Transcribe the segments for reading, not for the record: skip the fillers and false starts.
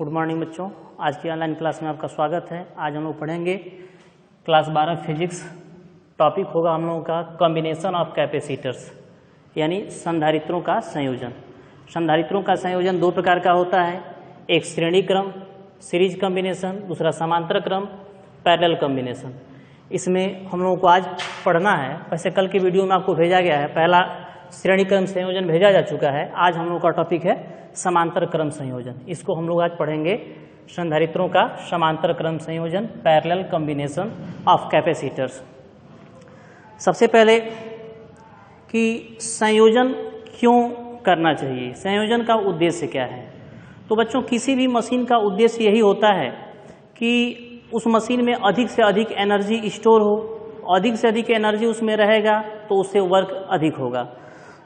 Good morning बच्चों, आज की ऑनलाइन क्लास में आपका स्वागत है। आज हम लोग पढ़ेंगे क्लास 12 फिजिक्स। टॉपिक होगा हम लोगों का कॉम्बिनेशन ऑफ कैपेसिटर्स, यानी संधारित्रों का संयोजन। संधारित्रों का संयोजन दो प्रकार का होता है, एक श्रेणी क्रम सीरीज कॉम्बिनेशन, दूसरा समांतर क्रम पैरेलल कॉम्बिनेशन। इसमें हम लोगों को आज पढ़ना है। वैसे कल के वीडियो में आपको भेजा गया है, पहला श्रेणी क्रम संयोजन भेजा जा चुका है। आज हम लोग का टॉपिक है समांतर क्रम संयोजन। इसको हम लोग आज पढ़ेंगे, संधारित्रों का समांतर क्रम संयोजन, पैरेलल कॉम्बिनेशन ऑफ कैपेसिटर्स। सबसे पहले कि संयोजन क्यों करना चाहिए, संयोजन का उद्देश्य क्या है। तो बच्चों, किसी भी मशीन का उद्देश्य यही होता है कि उस मशीन में अधिक से अधिक एनर्जी स्टोर हो, अधिक से अधिक एनर्जी उसमें रहेगा तो उससे वर्क अधिक होगा।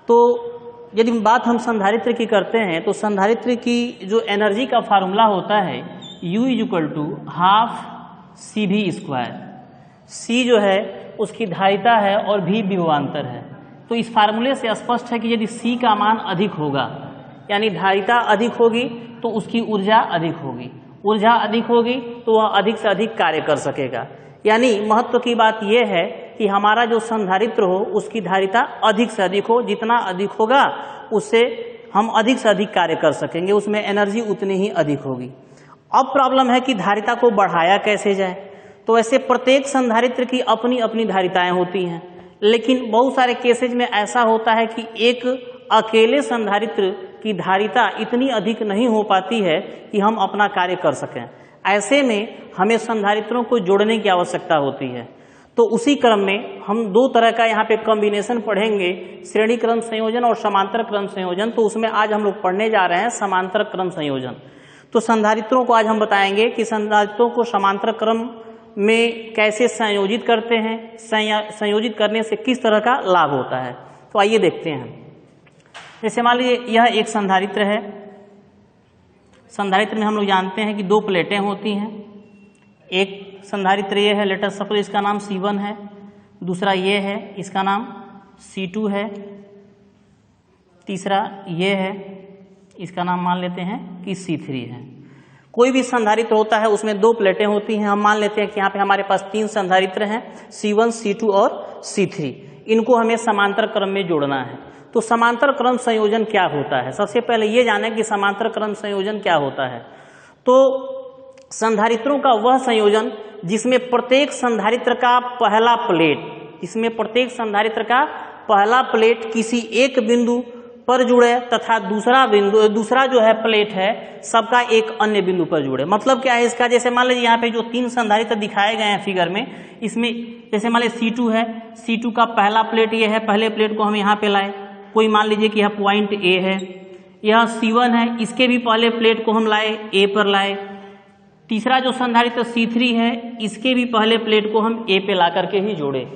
तो यदि बात हम संधारित्र की करते हैं तो संधारित्र की जो एनर्जी का फार्मूला होता है U = ½ CV²। C जो है उसकी धारिता है और V विभवांतर है। तो इस फार्मूले से स्पष्ट है कि यदि C का मान अधिक होगा, यानी धारिता अधिक होगी तो उसकी ऊर्जा अधिक होगी, ऊर्जा अधिक होगी तो वह अधिक से अधिक कार्य कर सकेगा। यानी महत्व की बात यह है कि हमारा जो संधारित्र हो उसकी धारिता अधिक से अधिक हो, जितना अधिक होगा उससे हम अधिक से अधिक कार्य कर सकेंगे, उसमें एनर्जी उतनी ही अधिक होगी। अब प्रॉब्लम है कि धारिता को बढ़ाया कैसे जाए। तो वैसे प्रत्येक संधारित्र की अपनी अपनी धारिताएं होती हैं, लेकिन बहुत सारे केसेज में ऐसा होता है कि एक अकेले संधारित्र की धारिता इतनी अधिक नहीं हो पाती है कि हम अपना कार्य कर सकें। ऐसे में हमें संधारित्रों को जोड़ने की आवश्यकता होती है। तो उसी क्रम में हम दो तरह का यहाँ पे कॉम्बिनेशन पढ़ेंगे, श्रेणी क्रम संयोजन और समांतर क्रम संयोजन। तो उसमें आज हम लोग पढ़ने जा रहे हैं समांतर क्रम संयोजन। तो संधारित्रों को आज हम बताएंगे कि संधारित्रों को समांतर क्रम में कैसे संयोजित करते हैं, संयोजित करने से किस तरह का लाभ होता है। तो आइए देखते हैं। जैसे मान लीजिए यह एक संधारित्र है। संधारित्र में हम लोग जानते हैं कि दो प्लेटें होती हैं। एक संधारित्र ये है, लेट अस सपोज इसका नाम C1 है, दूसरा ये है, इसका नाम C2 है, तीसरा ये है, इसका नाम मान लेते हैं कि C3 है। कोई भी संधारित्र होता है उसमें दो प्लेटें होती हैं। हम मान लेते हैं कि यहाँ पे हमारे पास तीन संधारित्र हैं, C1, C2 और C3। इनको हमें समांतर क्रम में जोड़ना है। तो समांतर क्रम संयोजन क्या होता है, सबसे पहले ये जानें कि समांतर क्रम संयोजन क्या होता है। तो संधारित्रों का वह संयोजन जिसमें प्रत्येक संधारित्र का पहला प्लेट किसी एक बिंदु पर जुड़े तथा दूसरा जो है प्लेट है सबका एक अन्य बिंदु पर जुड़े। मतलब क्या है इसका, जैसे मान लीजिए यहाँ पे जो तीन संधारित्र दिखाए गए हैं फिगर में, इसमें जैसे मान लीजिए C2 है, C2 का पहला प्लेट ये है, पहले प्लेट को हम यहाँ पे लाए। कोई मान लीजिए कि यह पॉइंट A है। यह C1 है, इसके भी पहले प्लेट को हम लाए, A पर लाए। तीसरा जो संधारित्र C3 है, इसके भी पहले प्लेट को हम A पे ला करके ही जोड़े।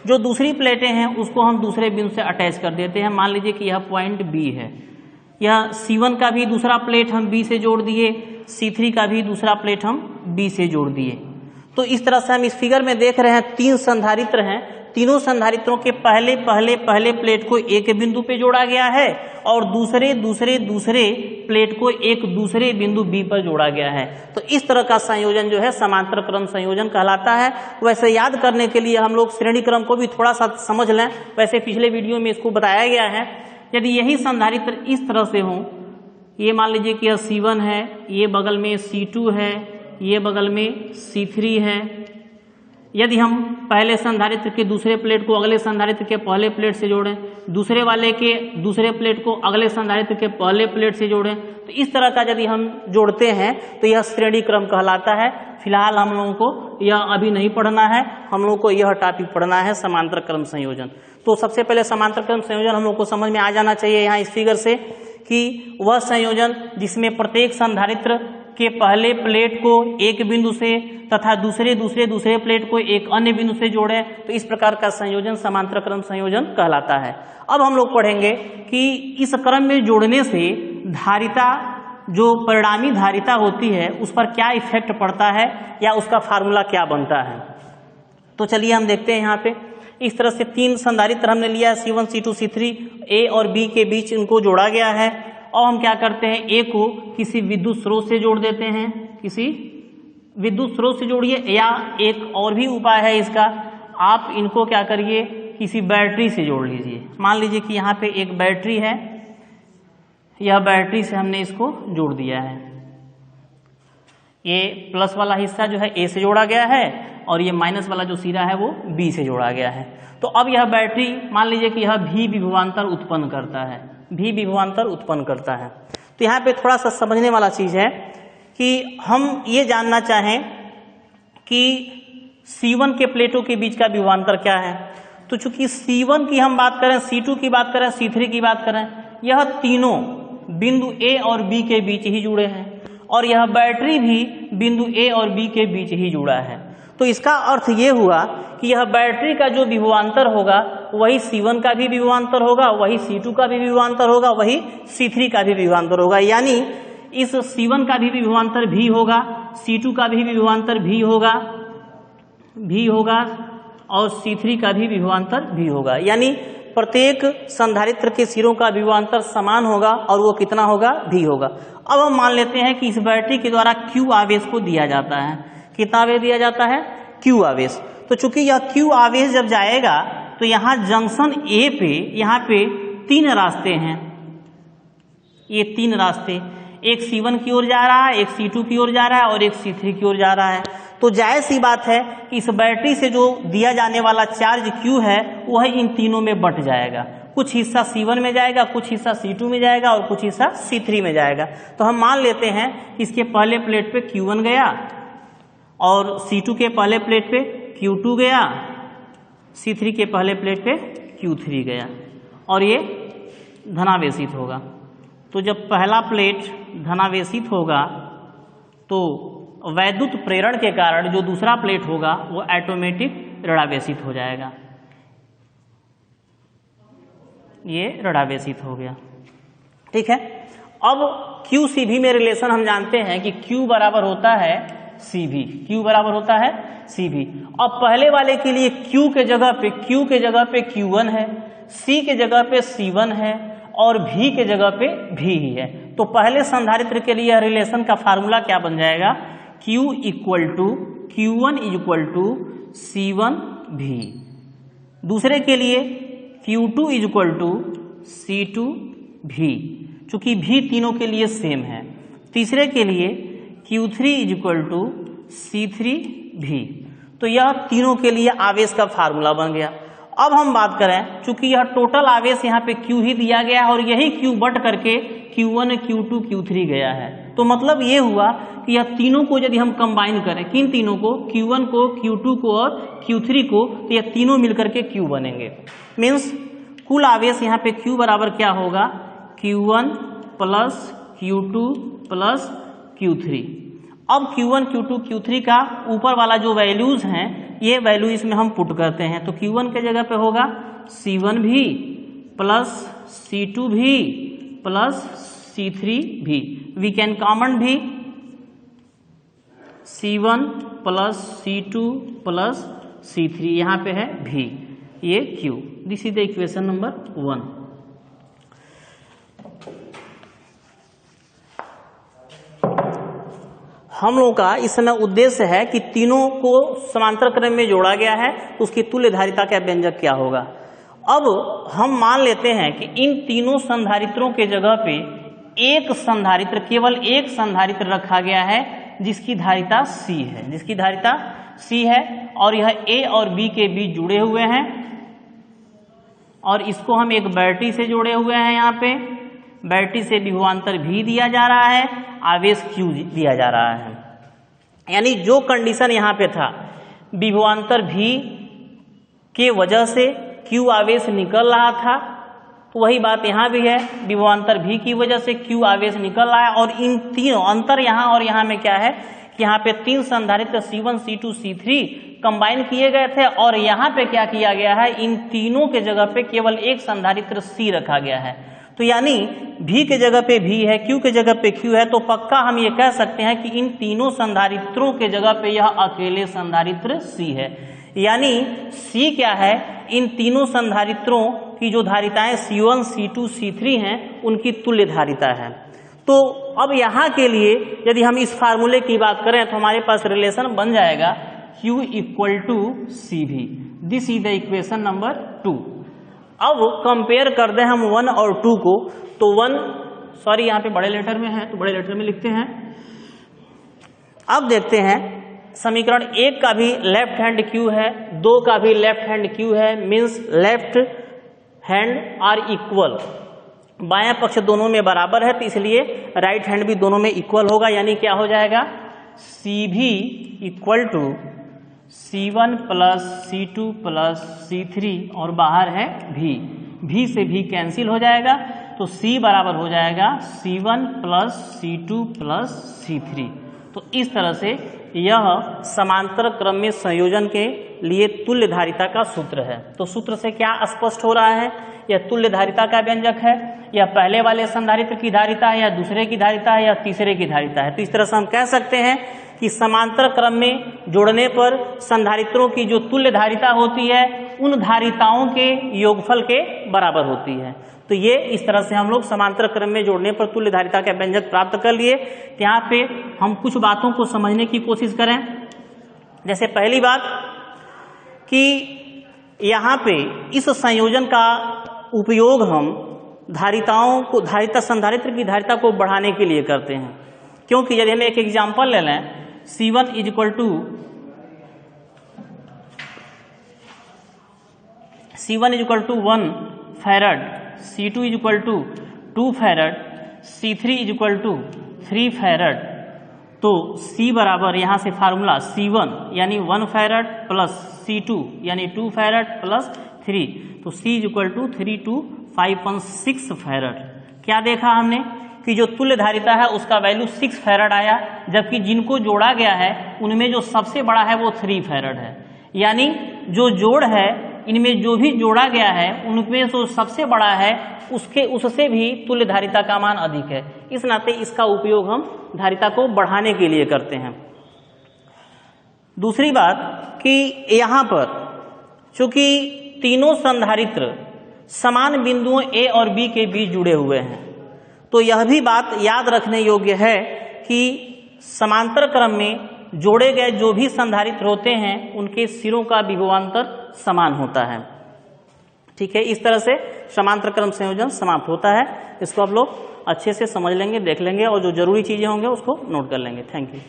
जो दूसरी प्लेटें हैं उसको हम दूसरे बिंदु से अटैच कर देते हैं। मान लीजिए कि यह पॉइंट B है। यह C1 का भी दूसरा प्लेट हम B से जोड़ दिए, C3 का भी दूसरा प्लेट हम B से जोड़ दिए। तो इस तरह से हम इस फिगर में देख रहे हैं तीन संधारित्र हैं। तीनों संधारित्रों के पहले प्लेट को एक बिंदु पे जोड़ा गया है और दूसरे प्लेट को एक दूसरे बिंदु B पर जोड़ा गया है। तो इस तरह का संयोजन जो है समांतर क्रम संयोजन कहलाता है। वैसे याद करने के लिए हम लोग श्रेणी क्रम को भी थोड़ा सा समझ लें। वैसे पिछले वीडियो में इसको बताया गया है। यदि यही संधारित्र इस तरह से हो, ये मान लीजिए कि यह C1 है, ये बगल में C2 है, ये बगल में C3 है। यदि हम पहले संधारित्र के दूसरे प्लेट को अगले संधारित्र के पहले प्लेट से जोड़ें, दूसरे वाले के दूसरे प्लेट को अगले संधारित्र के पहले प्लेट से जोड़ें, तो इस तरह का यदि हम जोड़ते हैं तो यह श्रेणी क्रम कहलाता है। फिलहाल हम लोगों को यह अभी नहीं पढ़ना है, हम लोगों को यह टॉपिक पढ़ना है समांतर क्रम संयोजन। तो सबसे पहले समांतर क्रम संयोजन हम लोग को समझ में आ जाना चाहिए यहाँ इस फिगर से, कि वह संयोजन जिसमें प्रत्येक संधारित्र के पहले प्लेट को एक बिंदु से तथा दूसरे प्लेट को एक अन्य बिंदु से जोड़े। तो इस प्रकार का संयोजन समांतर क्रम संयोजन कहलाता है। अब हम लोग पढ़ेंगे कि इस क्रम में जोड़ने से धारिता, जो परिणामी धारिता होती है, उस पर क्या इफेक्ट पड़ता है या उसका फार्मूला क्या बनता है। तो चलिए हम देखते हैं। यहाँ पे इस तरह से तीन संधारित्र हमने लिया है, C1, C2, C3, A और B के बीच इनको जोड़ा गया है। और हम क्या करते हैं, ए को किसी विद्युत स्रोत से जोड़ देते हैं, किसी विद्युत स्रोत से जोड़िए, या एक और भी उपाय है इसका, आप इनको क्या करिए, किसी बैटरी से जोड़ लीजिए। मान लीजिए कि यहाँ पे एक बैटरी है, यह बैटरी से हमने इसको जोड़ दिया है, ये प्लस वाला हिस्सा जो है ए से जोड़ा गया है और ये माइनस वाला जो सिरा है वो बी से जोड़ा गया है। तो अब यह बैटरी मान लीजिए कि यह भी विभवांतर उत्पन्न करता है, भी विभवांतर उत्पन्न करता है। तो यहाँ पे थोड़ा सा समझने वाला चीज है कि हम ये जानना चाहें कि C1 के प्लेटों के बीच का विभवांतर क्या है। तो चूंकि C1 की हम बात करें, C2 की बात करें, C3 की बात करें, यह तीनों बिंदु A और B के बीच ही जुड़े हैं और यह बैटरी भी बिंदु A और B के बीच ही जुड़ा है। तो इसका अर्थ ये हुआ कि यह बैटरी का जो विभवांतर होगा वही C1 का भी विभवांतर होगा, वही C2 का भी विभवांतर होगा, वही C3 का भी विभवांतर होगा। यानी इस C1 का भी विभवांतर भी होगा, C2 का भी विभवांतर भी होगा और C3 का भी विभवांतर भी होगा। यानी प्रत्येक संधारित्र के सिरों का विभवांतर समान होगा और वो कितना होगा, भी होगा। अब हम मान लेते हैं कि इस बैटरी के द्वारा Q आवेश को दिया जाता है। कितना आवेश दिया जाता है, Q आवेश। तो चूंकि यह Q आवेश जब जाएगा तो यहाँ जंक्शन A पे यहाँ पे 3 रास्ते हैं, ये 3 रास्ते, एक C1 की ओर जा रहा है, एक C2 की ओर जा रहा है और एक C3 की ओर जा रहा है। तो जायज सी बात है कि इस बैटरी से जो दिया जाने वाला चार्ज Q है वह इन तीनों में बंट जाएगा। कुछ हिस्सा C1 में जाएगा, कुछ हिस्सा C2 में जाएगा और कुछ हिस्सा C3 में जाएगा। तो हम मान लेते हैं इसके पहले प्लेट पे Q1 गया और C2 के पहले प्लेट पे Q2 गया, C3 के पहले प्लेट पे Q3 गया और ये धनावेशित होगा। तो जब पहला प्लेट धनावेशित होगा तो वैद्युत प्रेरण के कारण जो दूसरा प्लेट होगा वो ऑटोमेटिक ऋणावेशित हो जाएगा, ये ऋणावेशित हो गया। ठीक है। अब QCV में रिलेशन हम जानते हैं कि Q बराबर होता है CV, Q बराबर होता है CV। अब पहले वाले के लिए Q के जगह पे Q1 है, C के जगह पे C1 है और V के जगह पे V ही है। तो पहले संधारित्र के लिए रिलेशन का फार्मूला क्या बन जाएगा, Q equal to Q1 equal to C1V। दूसरे के लिए Q2 इक्वल टू C2V, चूंकि V तीनों के लिए सेम है। तीसरे के लिए Q3 इक्वल टू C3V। तो यह तीनों के लिए आवेश का फार्मूला बन गया। अब हम बात करें, चूंकि यह टोटल आवेश यहाँ पे Q ही दिया गया है और यही Q बट करके Q1, Q2, Q3 गया है। तो मतलब ये हुआ कि यह तीनों को यदि हम कंबाइन करें, किन तीनों को, Q1 को, Q2 को और Q3 को, तो यह तीनों मिलकर के Q बनेंगे। मीन्स कुल आवेश यहाँ पे Q बराबर क्या होगा, Q1 plus Q2 plus Q3। अब Q1, Q2, Q3 का ऊपर वाला जो वैल्यूज हैं ये वैल्यू इसमें हम पुट करते हैं। तो Q1 के जगह पे होगा C1V plus C2V plus C3V। We can common भी C1 plus C2 plus C3, यहाँ पे है V, ये Q। This is the equation number 1। हम लोगों का इस समय उद्देश्य है कि तीनों को समांतर क्रम में जोड़ा गया है, तो उसकी तुल्य धारिता का व्यंजक क्या होगा। अब हम मान लेते हैं कि इन तीनों संधारित्रों के जगह पे एक संधारित्र, केवल एक संधारित्र रखा गया है जिसकी धारिता C है, जिसकी धारिता C है और यह A और B के बीच जुड़े हुए हैं और इसको हम एक बैटरी से जोड़े हुए हैं। यहाँ पे बैटरी से विभवांतर V दिया जा रहा है, आवेश Q दिया जा रहा है। यानी जो कंडीशन यहाँ पे था, विभवांतर V के वजह से Q आवेश निकल रहा था, तो वही बात यहाँ भी है, विभवांतर V की वजह से Q आवेश निकल रहा है। और इन तीनों अंतर यहाँ और यहाँ में क्या है कि यहाँ पे 3 संधारित्र C1, C2, C3 कंबाइन किए गए थे और यहाँ पे क्या किया गया है, इन तीनों के जगह पे केवल एक संधारित्र C रखा गया है। तो यानी V के जगह पे V है, Q के जगह पे Q है, तो पक्का हम ये कह सकते हैं कि इन तीनों संधारित्रों के जगह पे यह अकेले संधारित्र C है। यानी C क्या है, इन तीनों संधारित्रों की जो धारिताएं C1, C2, C3 हैं उनकी तुल्य धारिता है। तो अब यहाँ के लिए यदि हम इस फार्मूले की बात करें तो हमारे पास रिलेशन बन जाएगा Q equal to CV। This is the equation number 2। अब कंपेयर कर दें हम 1 और 2 को, तो 1 सॉरी यहाँ पे बड़े लेटर में है तो बड़े लेटर में लिखते हैं। अब देखते हैं समीकरण 1 का भी लेफ्ट हैंड Q है, 2 का भी लेफ्ट हैंड Q है, means left hand are equal, बायां पक्ष दोनों में बराबर है तो इसलिए राइट हैंड भी दोनों में इक्वल होगा, यानी क्या हो जाएगा CV equal to C1 plus C2 plus C3 और बाहर है V से V कैंसिल हो जाएगा तो C बराबर हो जाएगा C1 plus C2 plus C3। तो इस तरह से यह समांतर क्रम में संयोजन के लिए तुल्य धारिता का सूत्र है। तो सूत्र से क्या स्पष्ट हो रहा है, यह तुल्य धारिता का व्यंजक है, या पहले वाले संधारित्र की धारिता है, या दूसरे की धारिता है, या तीसरे की धारिता है। तो इस तरह से हम कह सकते हैं कि समांतर क्रम में जोड़ने पर संधारित्रों की जो तुल्य धारिता होती है उन धारिताओं के योगफल के बराबर होती है। तो ये इस तरह से हम लोग समांतर क्रम में जोड़ने पर तुल्य धारिता का व्यंजक प्राप्त कर लिए। यहाँ पे हम कुछ बातों को समझने की कोशिश करें। जैसे पहली बात कि यहाँ पे इस संयोजन का उपयोग हम धारिताओं को संधारित्र की धारिता को बढ़ाने के लिए करते हैं, क्योंकि यदि हम एक एग्जाम्पल ले लें C1 is equal to (1) farad, C2 is equal to 2 farad, C3 is equal to 3 farad. तो C बराबर यहाँ से फार्मूला C1 यानी 1 फैरड प्लस C2 यानी 2 फैरड प्लस 3, तो C is equal to 3 to 5.6 farad. क्या देखा हमने कि जो तुल्य धारिता है उसका वैल्यू 6 फैरड आया, जबकि जिनको जोड़ा गया है उनमें जो सबसे बड़ा है वो 3 फैरड है। यानी जो जोड़ है इनमें जो भी जोड़ा गया है उनमें जो सबसे बड़ा है उससे भी तुल्य धारिता का मान अधिक है। इस नाते इसका उपयोग हम धारिता को बढ़ाने के लिए करते हैं। दूसरी बात कि यहाँ पर चूंकि तीनों संधारित्र समान बिंदुओं A और B के बीच जुड़े हुए हैं, तो यह भी बात याद रखने योग्य है कि समांतर क्रम में जोड़े गए जो भी संधारित्र होते हैं उनके सिरों का विभवांतर समान होता है। ठीक है, इस तरह से समांतर क्रम संयोजन समाप्त होता है। इसको आप लोग अच्छे से समझ लेंगे, देख लेंगे और जो जरूरी चीजें होंगे उसको नोट कर लेंगे। Thank you.